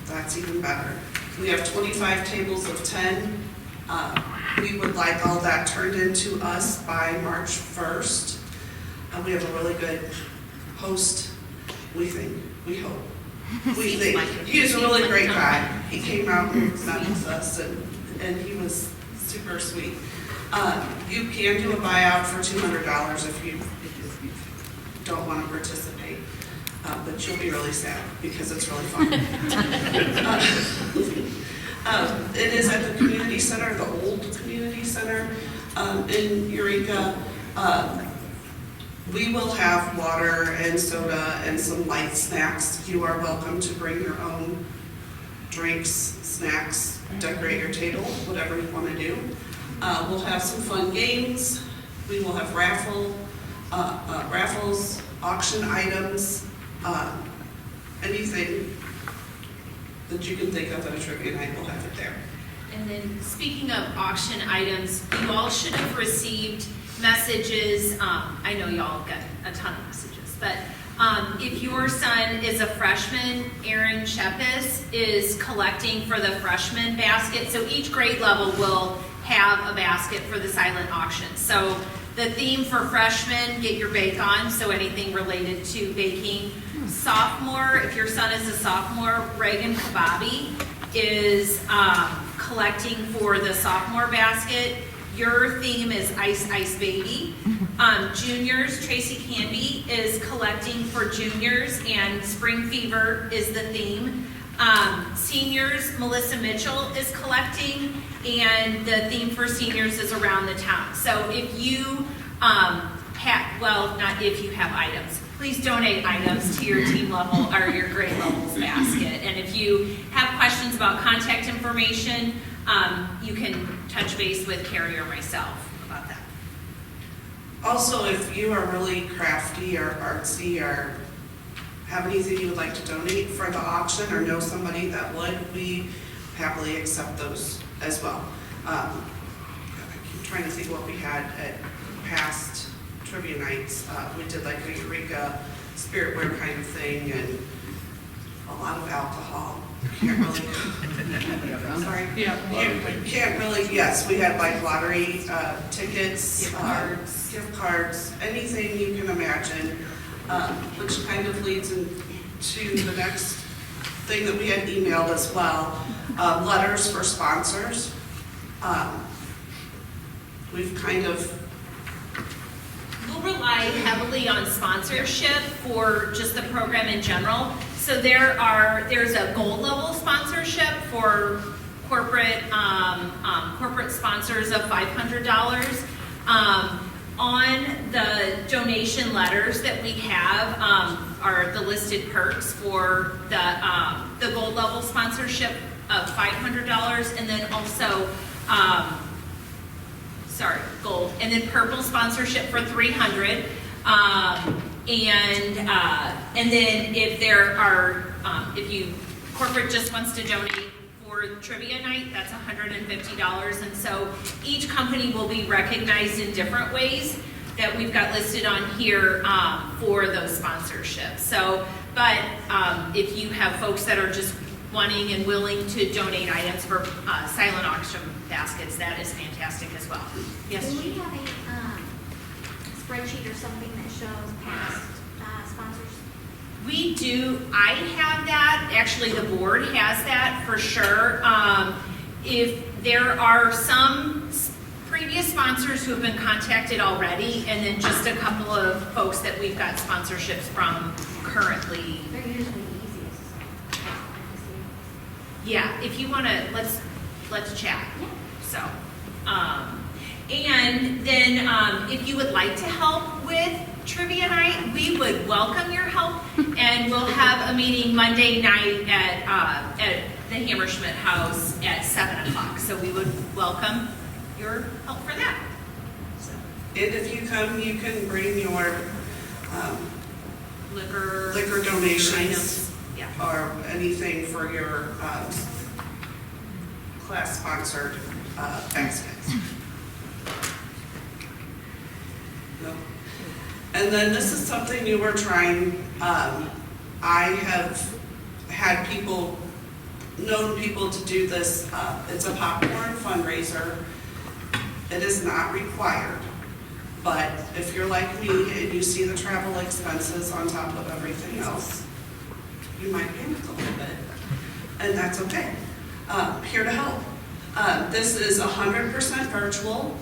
that's even better. We have 25 tables of 10. We would like all that turned into us by March 1st. We have a really good host, we think, we hope. We think. He is a really great guy. He came out and met with us, and he was super sweet. You can do a buyout for $200 if you don't want to participate, but you'll be really sad because it's really fun. It is at the community center, the old community center in Eureka. We will have water and soda and some light snacks. You are welcome to bring your own drinks, snacks, decorate your table, whatever you want to do. We'll have some fun games. We will have raffles, auction items, anything that you can think of at a trivia night, we'll have it there.
And then, speaking of auction items, you all should have received messages, I know y'all get a ton of messages, but if your son is a freshman, Aaron Shepis is collecting for the freshman basket. So each grade level will have a basket for the silent auction. So the theme for freshmen, get your bake on, so anything related to baking. Sophomore, if your son is a sophomore, Reagan Kababi is collecting for the sophomore basket. Your theme is Ice Ice Baby. Juniors, Tracy Canby is collecting for juniors, and Spring Fever is the theme. Seniors, Melissa Mitchell is collecting, and the theme for seniors is around the town. So if you have, well, not if you have items, please donate items to your team level or your grade levels basket. And if you have questions about contact information, you can touch base with Carrie or myself about that.
Also, if you are really crafty or artsy or have anything you would like to donate for the auction or know somebody that would, we happily accept those as well. I'm trying to think what we had at past trivia nights. We did like a Eureka spiritware kind of thing and a lot of alcohol. Can't really, sorry? Yeah. Can't really, yes, we had like lottery tickets, gift cards, anything you can imagine, which kind of leads into the next thing that we had emailed as well, letters for sponsors. We've kind of
We'll rely heavily on sponsorship for just the program in general. So there's a gold level sponsorship for corporate corporate sponsors of $500. On the donation letters that we have are the listed perks for the gold level sponsorship of $500, and then also gold, and then purple sponsorship for $300. And then if there are, if corporate just wants to donate for trivia night, that's $150. And so each company will be recognized in different ways that we've got listed on here for those sponsorships. So, but if you have folks that are just wanting and willing to donate items for silent auction baskets, that is fantastic as well. Yes?
Do we have a spreadsheet or something that shows past sponsors?
We do. I have that. Actually, the board has that for sure. If there are some previous sponsors who have been contacted already, and then just a couple of folks that we've got sponsorships from currently.
They're usually the easiest.
Yeah, if you want to, let's chat.
Yeah.
So, and then if you would like to help with trivia night, we would welcome your help, and we'll have a meeting Monday night at the Hammerschmidt House at 7 o'clock. So we would welcome your help for that. So.
And if you come, you can bring your
liquor
donations
items. Yeah.
or anything for your class-sponsored baskets. No. And then this is something new we're trying. I have had known people to do this. It's a popcorn fundraiser. It is not required, but if you're like me and you see the travel expenses on top of everything else, you might panic a little bit, and that's okay. Here to help. This is 100% virtual.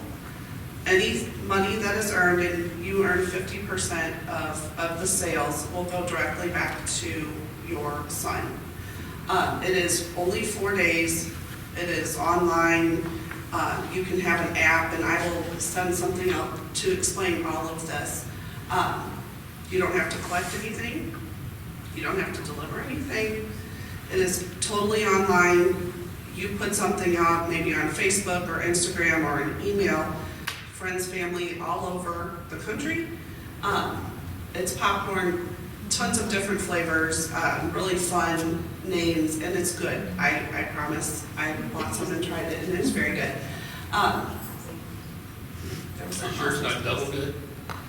Any money that is earned, and you earn 50% of the sales, will go directly back to your son. It is only 4 days. It is online. You can have an app, and I will send something out to explain all of this. You don't have to collect anything. You don't have to deliver anything. It is totally online. You put something out, maybe on Facebook or Instagram or an email, friends, family, all over the country. It's popcorn, tons of different flavors, really fun names, and it's good. I promise. I bought some and tried it, and it's very good.
Sure it's not double good?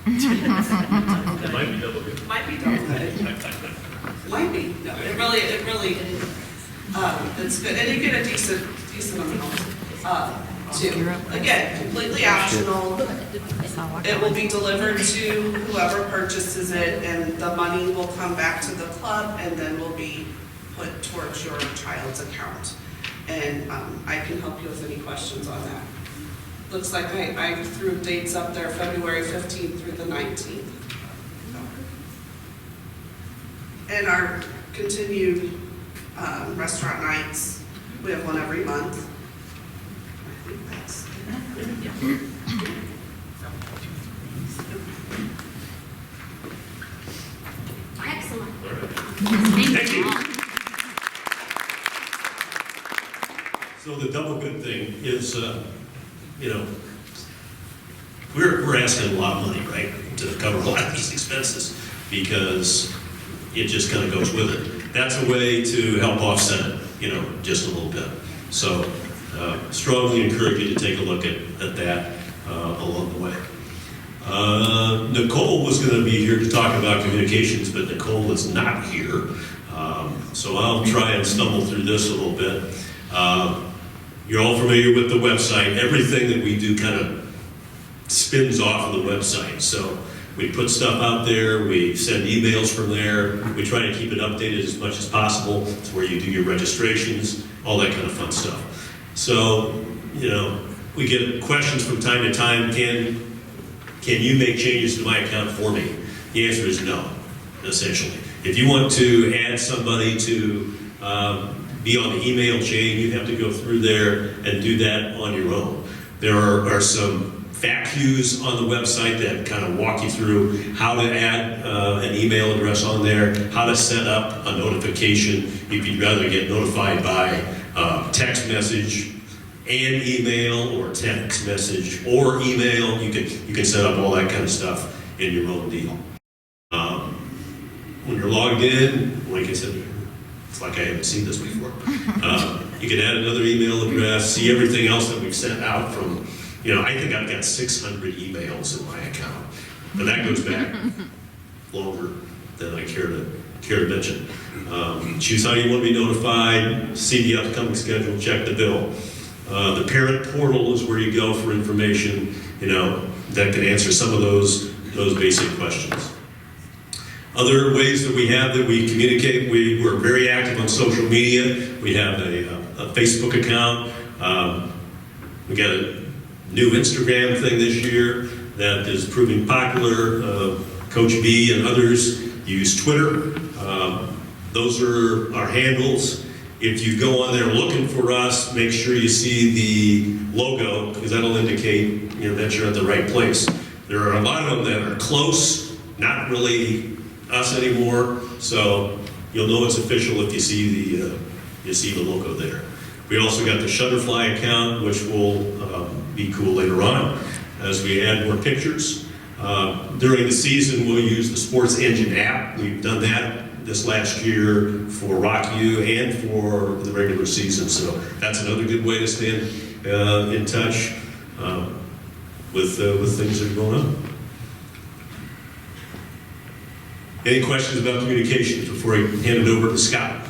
It might be double good.
Might be double good. Might be, no, it really, it's good, and you get a decent amount, too. Again, completely optional. It will be delivered to whoever purchases it, and the money will come back to the club, and then will be put towards your child's account. And I can help you with any questions on that. Looks like I threw dates up there, February 15th through the 19th. And our continued restaurant nights, we have one every month. I think that's
Excellent.
Thank you. So the double good thing is, we're asking a lot of money, right, to cover a lot of these expenses, because it just kind of goes with it. That's a way to help offset it, just a little bit. So strongly encourage you to take a look at that along the way. Nicole was going to be here to talk about communications, but Nicole is not here. So I'll try and stumble through this a little bit. You're all familiar with the website. Everything that we do kind of spins off of the website. So we put stuff out there, we send emails from there, we try to keep it updated as much as possible. It's where you do your registrations, all that kind of fun stuff. So, we get questions from time to time, can you make changes to my account for me? The answer is no, essentially. If you want to add somebody to be on the email chain, you have to go through there and do that on your own. There are some FAQs on the website that kind of walk you through how to add an email address on there, how to set up a notification if you'd rather get notified by text message and email, or text message or email. You can set up all that kind of stuff in your own deal. When you're logged in, like I said, it's like I haven't seen this before. You can add another email address, see everything else that we've sent out from, I think I've got 600 emails in my account. But that goes back longer than I care to mention. Choose how you want to be notified, see the upcoming schedule, check the bill. The parent portal is where you go for information, that can answer some of those basic questions. Other ways that we have that we communicate, we're very active on social media. We have a Facebook account. We got a new Instagram thing this year that is proving popular. Coach B and others use Twitter. Those are our handles. If you go on there looking for us, make sure you see the logo, because that'll indicate that you're at the right place. There are a lot of them that are close, not really us anymore, so you'll know it's official if you see the logo there. We also got the Shutterfly account, which will be cool later on as we add more pictures. During the season, we'll use the Sports Engine app. We've done that this last year for RockU and for the regular season, so that's another good way to stay in touch with things that are going on. Any questions about communications before I hand it over to Scott?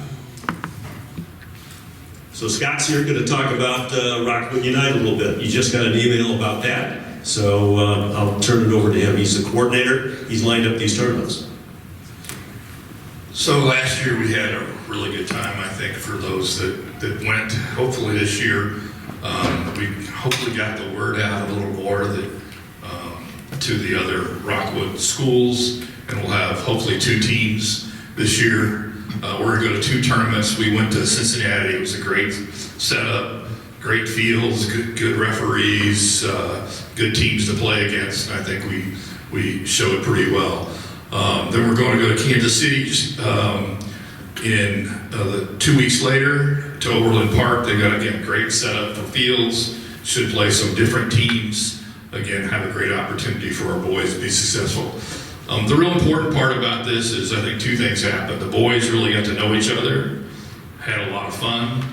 So Scott's here going to talk about Rockwood United a little bit. You just got an email about that, so I'll turn it over to him. He's the coordinator. He's lined up these tournaments.
So last year we had a really good time, I think, for those that went. Hopefully this year we hopefully got the word out a little more to the other Rockwood schools, and we'll have hopefully 2 teams this year. We're going to go to 2 tournaments. We went to Cincinnati. It was a great setup, great fields, good referees, good teams to play against, and I think we showed pretty well. Then we're going to go to Kansas City in 2 weeks later to Overland Park. They got, again, great setup for fields, should play some different teams. Again, have a great opportunity for our boys to be successful. The real important part about this is I think 2 things happened. The boys really got to know each other, had a lot of fun,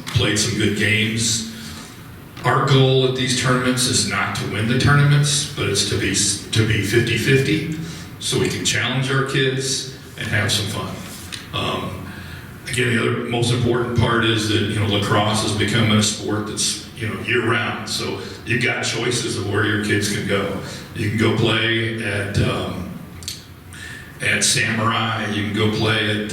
played some good games. Our goal at these tournaments is not to win the tournaments, but it's to be 50-50, so we can challenge our kids and have some fun. Again, the other most important part is that, you know, lacrosse has become a sport that's, you know, year-round. So you've got choices of where your kids can go. You can go play at Samurai. You can go play at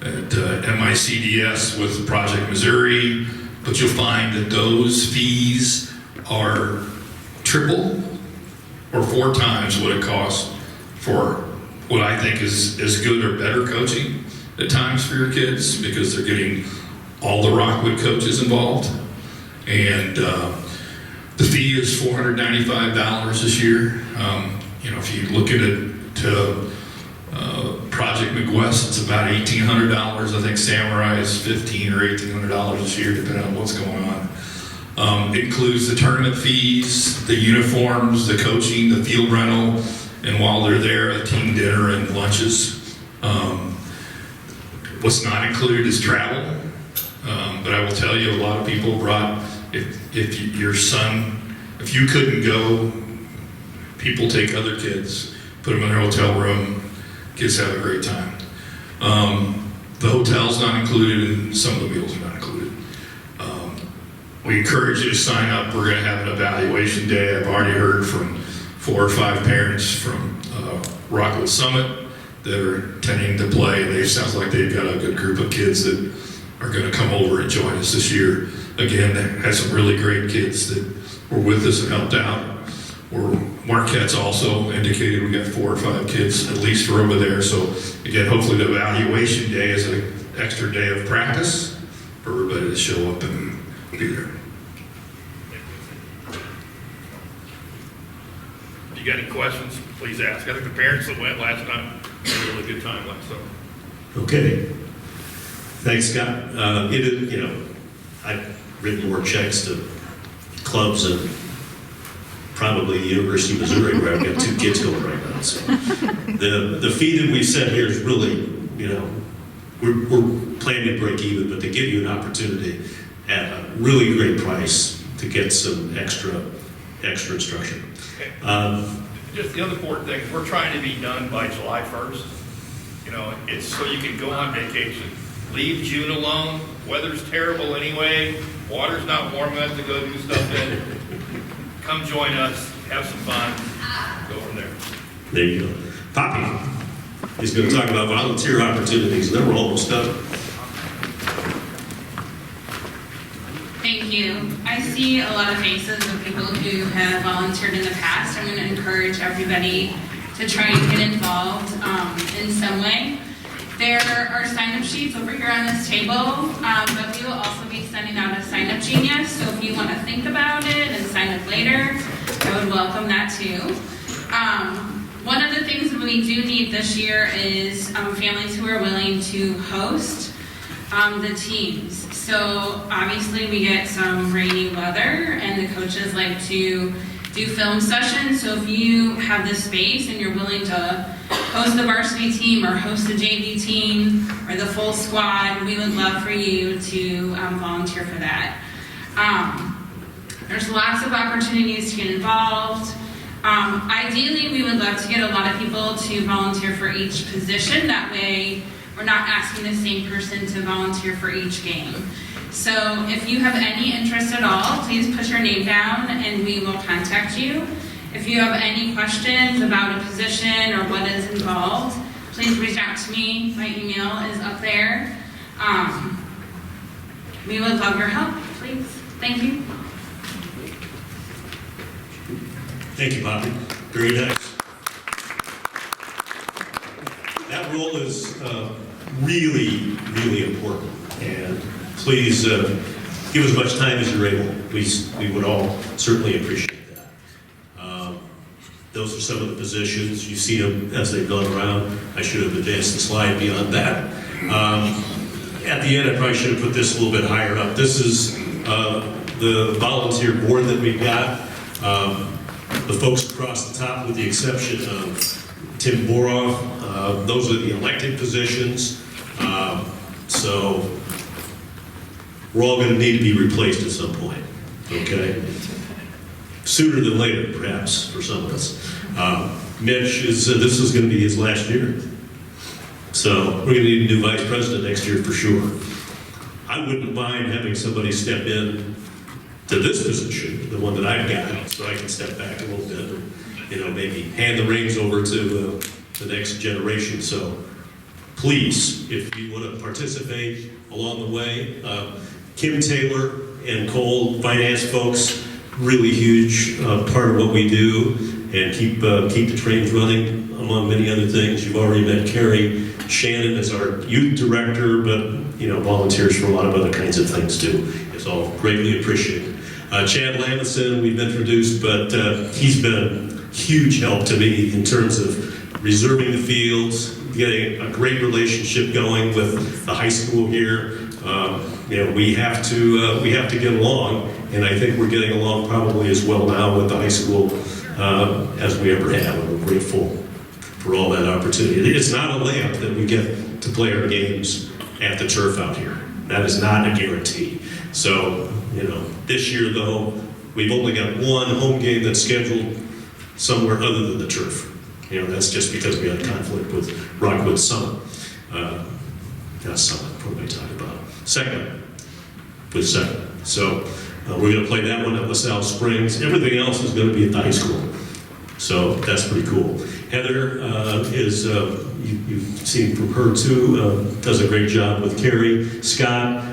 MICDS with Project Missouri. But you'll find that those fees are triple or 4 times what it costs for what I think is as good or better coaching at times for your kids, because they're getting all the Rockwood coaches involved. And the fee is $495 this year. You know, if you look at it to Project McWest, it's about $1,800. I think Samurai is $1,500 or $1,800 this year, depending on what's going on. It includes the tournament fees, the uniforms, the coaching, the field rental, and while they're there, a team dinner and lunches. What's not included is travel, but I will tell you, a lot of people brought, if your son, if you couldn't go, people take other kids, put them in their hotel room, kids have a great time. The hotel's not included and some of the meals are not included. We encourage you to sign up. We're gonna have an evaluation day. I've already heard from 4 or 5 parents from Rockwood Summit that are intending to play. They sounds like they've got a good group of kids that are going to come over and join us this year. Again, had some really great kids that were with us and helped out. Marquette's also indicated we got 4 or 5 kids at least for over there. So again, hopefully the evaluation day is an extra day of practice for everybody to show up and be there.
If you got any questions, please ask. I think the parents that went last time had a really good time last summer.
Okay. Thanks, Scott. You know, I've written more checks to clubs and probably the University of Missouri, where I've got 2 kids going right now. So the fee that we set here is really, you know, we're planning to break even, but to give you an opportunity at a really great price to get some extra instruction.
Just the other important thing is we're trying to be done by July 1st. You know, it's so you can go on vacation. Leave June alone. Weather's terrible anyway. Water's not warm enough to go do stuff in. Come join us. Have some fun. Go from there.
There you go. Poppy is going to talk about volunteer opportunities, and then we're almost done.
Thank you. I see a lot of faces of people who have volunteered in the past. I'm going to encourage everybody to try and get involved in some way. There are sign-up sheets over here on this table, but we will also be sending out a sign-up genius. So if you want to think about it and sign up later, I would welcome that too. One of the things that we do need this year is families who are willing to host the teams. So obviously we get some rainy weather and the coaches like to do film sessions. So if you have the space and you're willing to host the varsity team or host the JV team or the full squad, we would love for you to volunteer for that. There's lots of opportunities to get involved. Ideally, we would love to get a lot of people to volunteer for each position. That way, we're not asking the same person to volunteer for each game. So if you have any interest at all, please put your name down and we will contact you. If you have any questions about a position or what is involved, please reach out to me. My email is up there. We would love your help, please. Thank you.
Thank you, Poppy. Very nice. That role is really, really important, and please give as much time as you're able. We would all certainly appreciate that. Those are some of the positions. You see them as they've gone around. I should have advanced the slide beyond that. At the end, I probably should have put this a little bit higher up. This is the volunteer board that we've got. The folks across the top, with the exception of Tim Boroff, those are the elected positions. So we're all going to need to be replaced at some point. okay? Sooner than later, perhaps, for some of us. Mitch this is going to be his last year. So we're going to need a new vice president next year for sure. I wouldn't mind having somebody step in to this position, the one that I've got, so I can step back a little bit and, you know, maybe hand the reins over to the next generation. So please, if you want to participate along the way, Kim Taylor and Cole, finance folks, really huge part of what we do, and keep the trains running, among many other things. You've already met Carrie. Shannon is our youth director, but you know, volunteers for a lot of other kinds of things too. It's all greatly appreciated. Chad Lamason, we've introduced, but he's been a huge help to me in terms of reserving the fields, getting a great relationship going with the high school here. You know, we have to get along, and I think we're getting along probably as well now with the high school as we ever have. And we're grateful for all that opportunity. It's not a layup that we get to play our games at the turf out here. That is not a guarantee. So, you know, this year though, we've only got one home game that's scheduled somewhere other than the turf. You know, that's just because we had a conflict with Rockwood Summit. Not Summit, what am I talking about? Second. So we're going to play that one at LaSalle Springs. Everything else is going to be at the high school. So that's pretty cool. Heather you've seen from her too, does a great job with Carrie. Scott,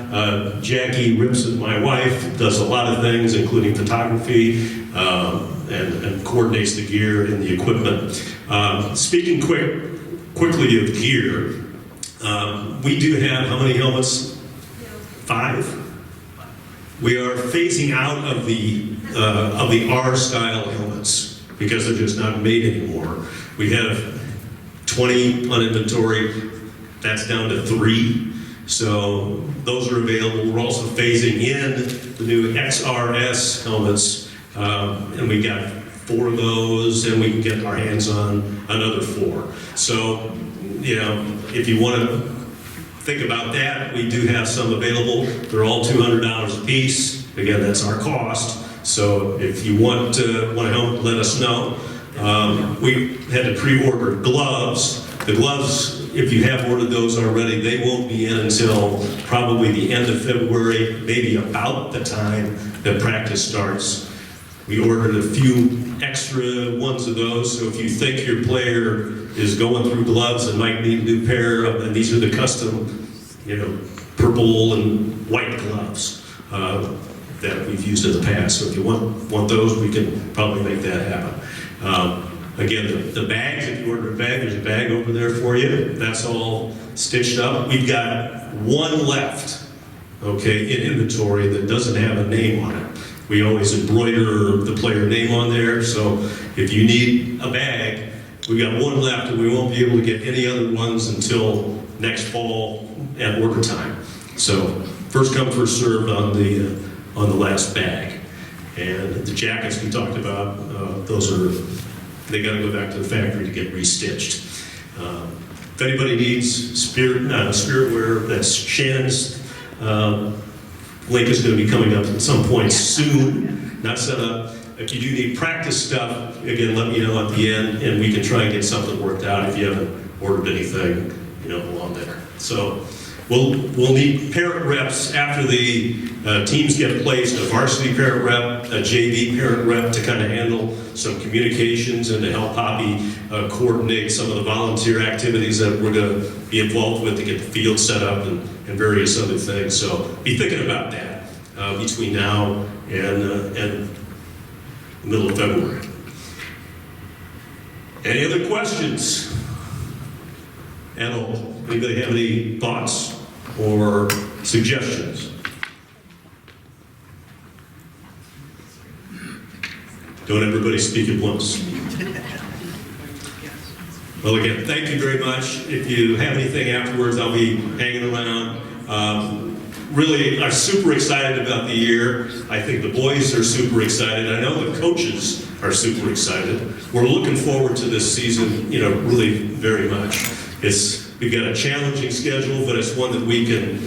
Jackie Ripson, my wife, does a lot of things, including photography, and coordinates the gear and the equipment. Speaking quickly of gear, we do have how many helmets? 5. We are phasing out of the R-style helmets because they're just not made anymore. We have 20 on inventory. That's down to 3. So those are available. We're also phasing in the new XRS helmets, and we got 4 of those, and we can get our hands on another 4. So, you know, if you want to think about that, we do have some available. They're all $200 a piece. Again, that's our cost. So if you want to help, let us know. We had to pre-order gloves. The gloves, if you have ordered those already, they won't be in until probably the end of February, maybe about the time that practice starts. We ordered a few extra ones of those, so if you think your player is going through gloves and might need a new pair of, and these are the custom, you know, purple and white gloves that we've used in the past. So if you want those, we can probably make that happen. Again, the bags, if you order a bag, there's a bag over there for you. That's all stitched up. We've got 1 left, okay, in inventory that doesn't have a name on it. We always embroider the player name on there, so if you need a bag, we've got 1 left, and we won't be able to get any other ones until next fall at order time. So first come, first served on the last bag. And the jackets we talked about, they got to go back to the factory to get restitched. If anybody needs spirit wear, that's Shannon's. Link is going to be coming up at some point soon, not set up. If you do need practice stuff, again, let me know at the end, and we can try and get something worked out if you haven't ordered anything, you know, along there. So we'll need parent reps after the teams get placed, a varsity parent rep, a JV parent rep to kind of handle some communications and to help Poppy coordinate some of the volunteer activities that we're going to be involved with to get the field set up and various other things. So be thinking about that between now and the middle of February. Any other questions at all? Anybody have any thoughts or suggestions? Don't everybody speak at once. Well, again, thank you very much. If you have anything afterwards, I'll be hanging around. Really, I'm super excited about the year. I think the boys are super excited. I know the coaches are super excited. We're looking forward to this season, you know, really very much. We've got a challenging schedule, but it's one that we can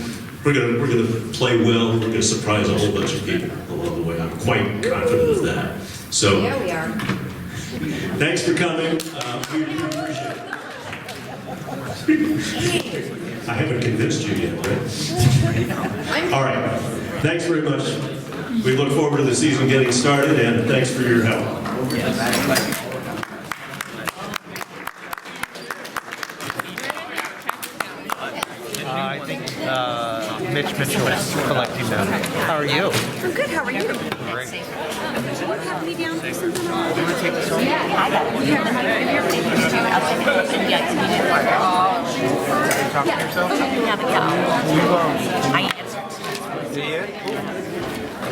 we're gonna play well. We're gonna surprise a whole bunch of people along the way. I'm quite confident of that. So,
Yeah, we are.
thanks for coming. We appreciate it. I haven't convinced you yet, right? All right. Thanks very much. We look forward to the season getting started, and thanks for your help.
I think Mitch Mitchell is collecting them. How are you?
I'm good, how are you?
Great.
Do you have me down for something?
Do you want to take this home?
I got it. You have the microphone. Yes, you did work.
Are you talking to yourself?
I answered.
Do you?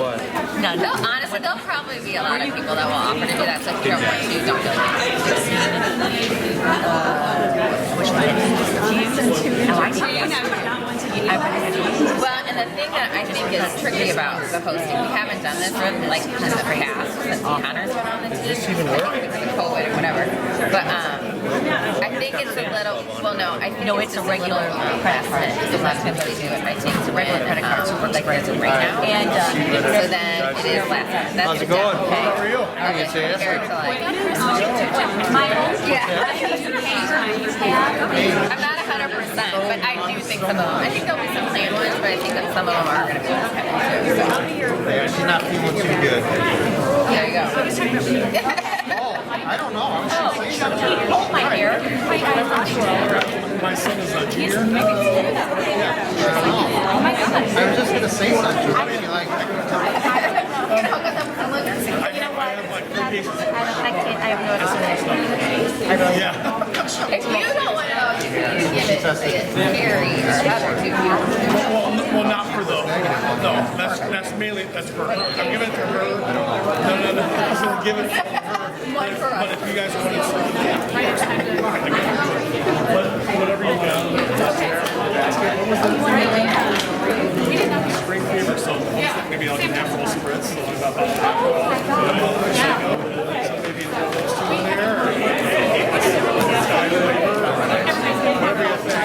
What?
No, honestly, there'll probably be a lot of people that will offer to do that, so if you don't want to, don't do it.
Which one? Oh, I see.
Well, and the thing that I think is tricky about the hosting, we haven't done this really like in the past since Connor's been on the team. Because of COVID or whatever. But I think it's a little, well, no, I think
No, it's a regular credit card.
Because a lot of people do it. I think it's a regular credit card, like there's a right now.
And
so then it is less. That's
How's it going?
Okay.
How are you? I can say
Compared to like,
yeah.
I'm not 100%, but I do think some of them, I think there'll be some planned ones, but I think that some of them are going to be just kind of too. So.
Yeah, she's not feeling too good.
There you go.
Oh, I don't know. I was just saying something.
Oh, my hair.
My son is a junior.
I don't know.
Oh my goodness.
I was just going to say something. I mean, like, I couldn't tell.
You know, because I'm looking.
You know what? I have no idea.
Yeah.
If you don't want to know, you can give it to Carrie or other two people.
Well, not for the, no, that's mainly, that's for her. I'm giving it to her. No. I'm giving it to her.
One for
But
us.
if you guys want to, whatever you got. Spring fever, so maybe I'll get half of those spritz. So I'm about that. Maybe throw those two in there, or whatever you think.